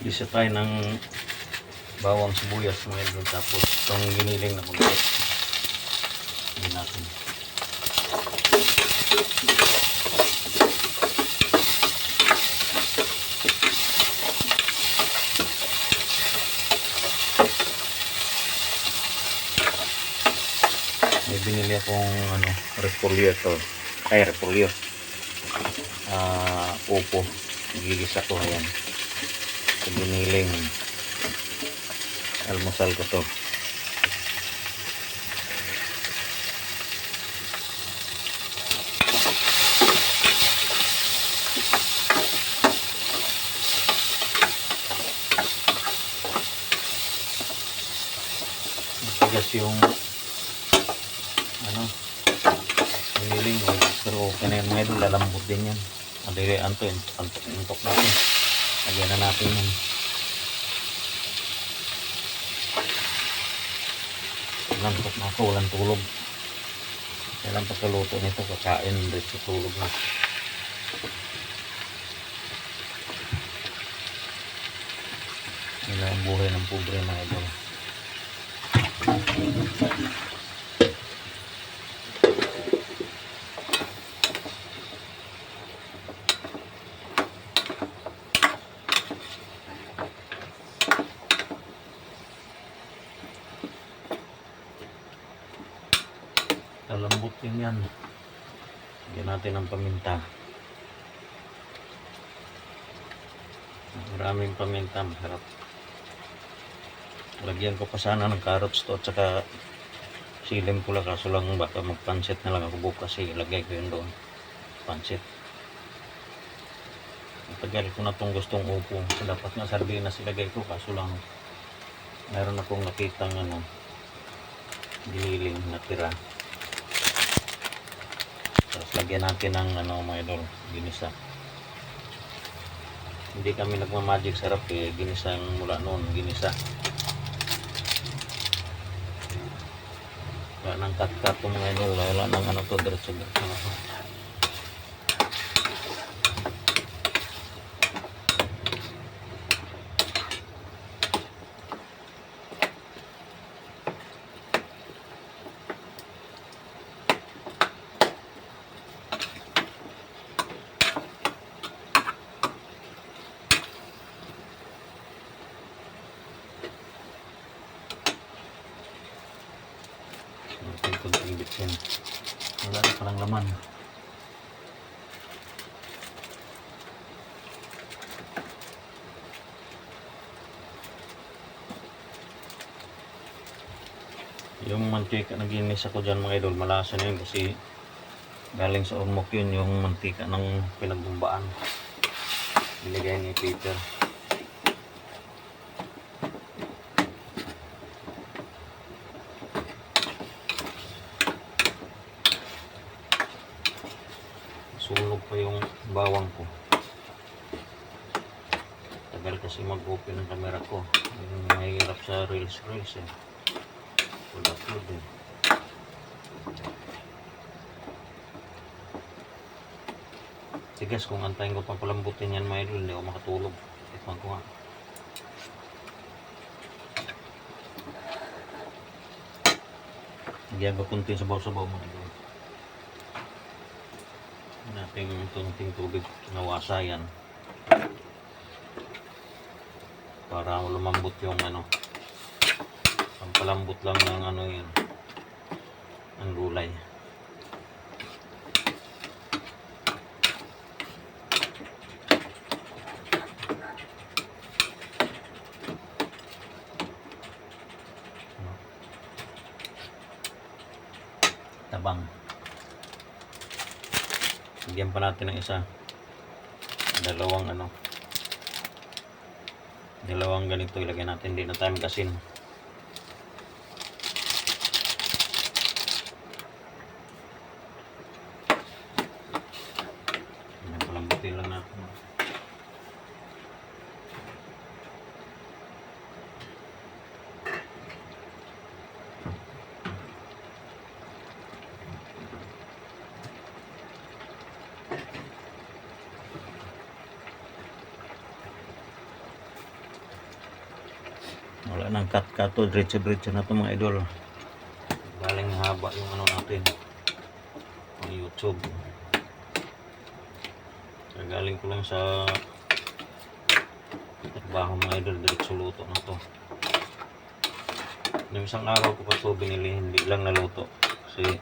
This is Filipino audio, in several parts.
Isa tayo ng bawang sibuyas mga idol, tapos itong giniling na kunti hindi natin. May binili akong repolyo ito, repolyo upo, gigisa ko. Ayan, giniling almusal ko to. Matigas yung giniling, pero okay na yan mga idol, lalambot din yan. Madali antok natin. Lagyan na natin yan. Lantok na ako, walang tulog. Kailan pagkaluto nito, kakain, diretso tulog na. Nila ang buhay ng pobre mga idol. Lambot din yan. Lagyan natin ng paminta. Maraming paminta, masarap. Lagyan ko pa sana ng carrots to at saka silim pula, kaso lang baka magpansit na lang ako bukas, ilagay ko yun doon, pansit. Matagal ko na itong gustong upo, so dapat nga sardinas ilagay ko, kaso lang meron akong nakitang giniling na tira. Tapos lagyan natin ng mga idol, ginisa. Hindi kami nagmamagic sarap ginisa yung mula noon, ginisa. Wala nang cut-cut yung mga idol, wala nang to, diretso-diretso na to. Kunting bitsin. Wala na palang laman. Yung mantika na ginis ako dyan mga idol, malasa na yun kasi galing sa Ormoc yun, yung mantika ng pinagbumbaan. Binigay ni Peter. Sunog pa yung bawang ko. Tagal kasi mag-open ng camera ko. Yung mahirap sa reels upload Tigas, kung antayin ko pang palambutin yan mga idol, hindi ako makatulog. Tikman ko nga. Nagyan ko kunti sabaw-sabaw mga idol. Nating tunting tubig, nawasa yan para lumambot yung pampalambot lang ng yan, ang gulay. Tabang. Bigyan pa natin ng isa. Dalawang ganito ilagay natin. Hindi na tayo magasin. Palambutin lang natin. wala nang cut to, diretso na to mga idol. Galing haba yung ano natin ang YouTube. Galing ko lang sa trabaho mga idol, diretso luto na to. Nung isang araw ko pa to binili, hindi lang naluto kasi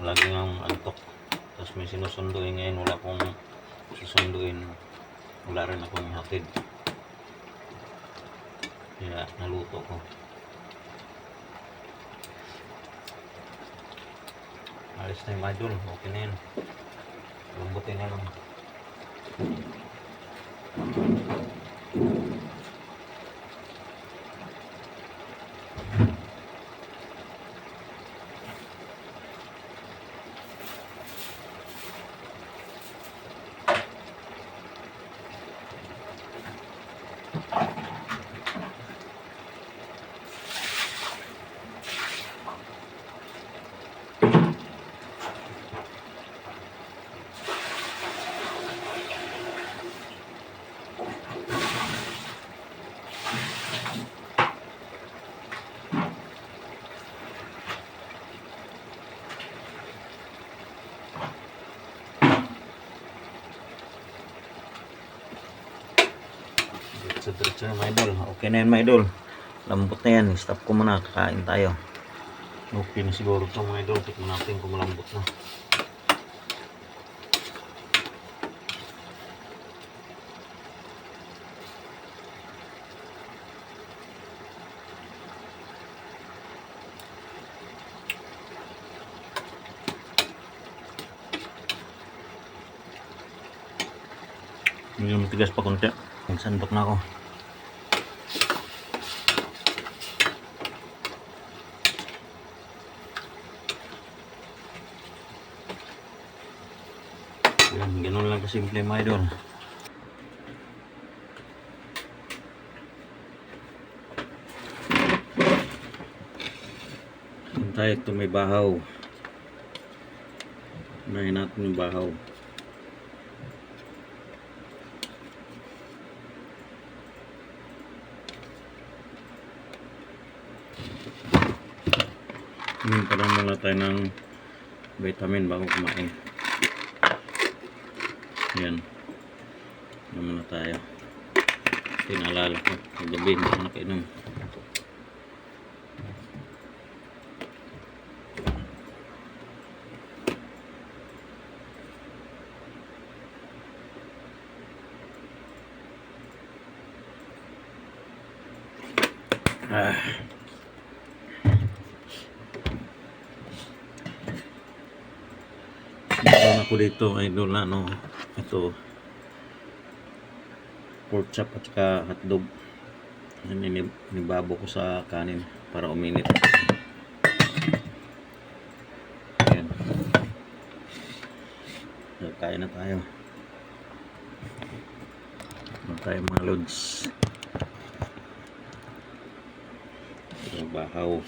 lagi ngang antok. Tapos may sinusunduin, ngayon wala akong susunduin, wala rin akong hatid, kaya naluto ko. Alis na yung idol, okay na yun, lambutin na lang. Diretso na mga idol, okay na yun mga idol, lambot na yan. Stop ko muna, kakain tayo. Okay na siguro ito mga idol, tikman natin kung malambot na. Medyo matigas pa konti, nagsandok na ako. Yan, ganun lang kasimple mga idol. Tayo ito may bahaw. Unahin natin yung bahaw. Parang muna tayo ng vitamin bago kumain. Yan. Naman na tayo. Tinalala ko. Gabi hindi ko nakainom. Meron ako dito idol na no. Ito pork chop at saka hotdog. Nibabo ko sa kanin para uminit. Ayan. So, kain na tayo. Ano tayo mga lods. Yung bahaw.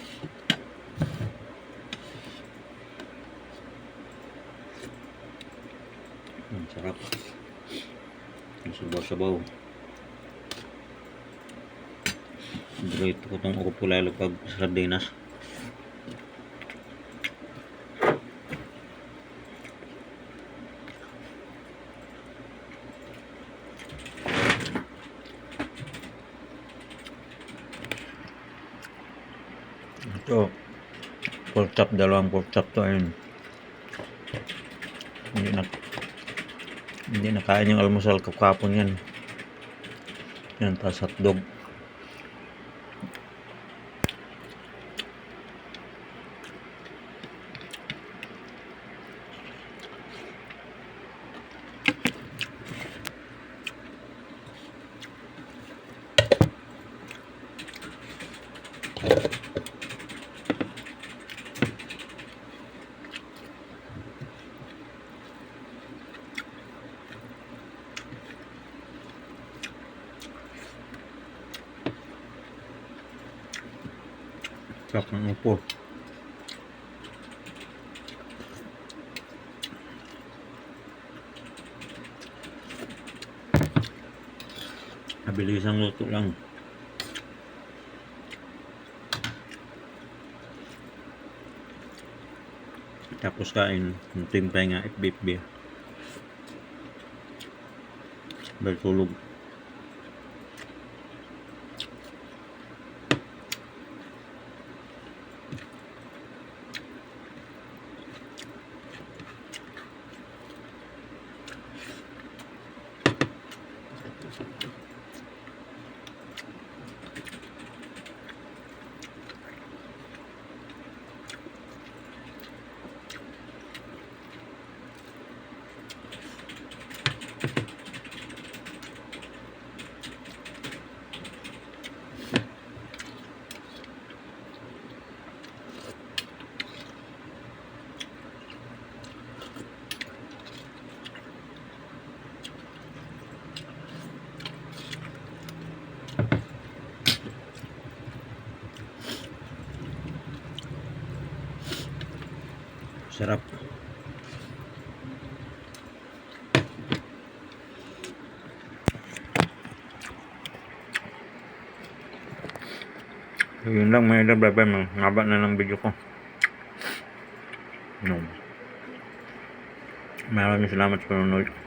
Ang sarap. Ang sabaw-sabaw. Dito ko itong upo lalo pag sardinas. Ito pork chop, dalawang pork chop to. Ayun. Hindi nakain yung almusal ko kapon yan. Yan, tas hotdog. Sarap ng upo. Mabilisang luto lang. Tapos kain, timpay nga FBB. Balik tulog. Sarap. So, yun lang mga idol. Bye-bye. Haba na ng video ko. No. Maraming salamat sa panonood.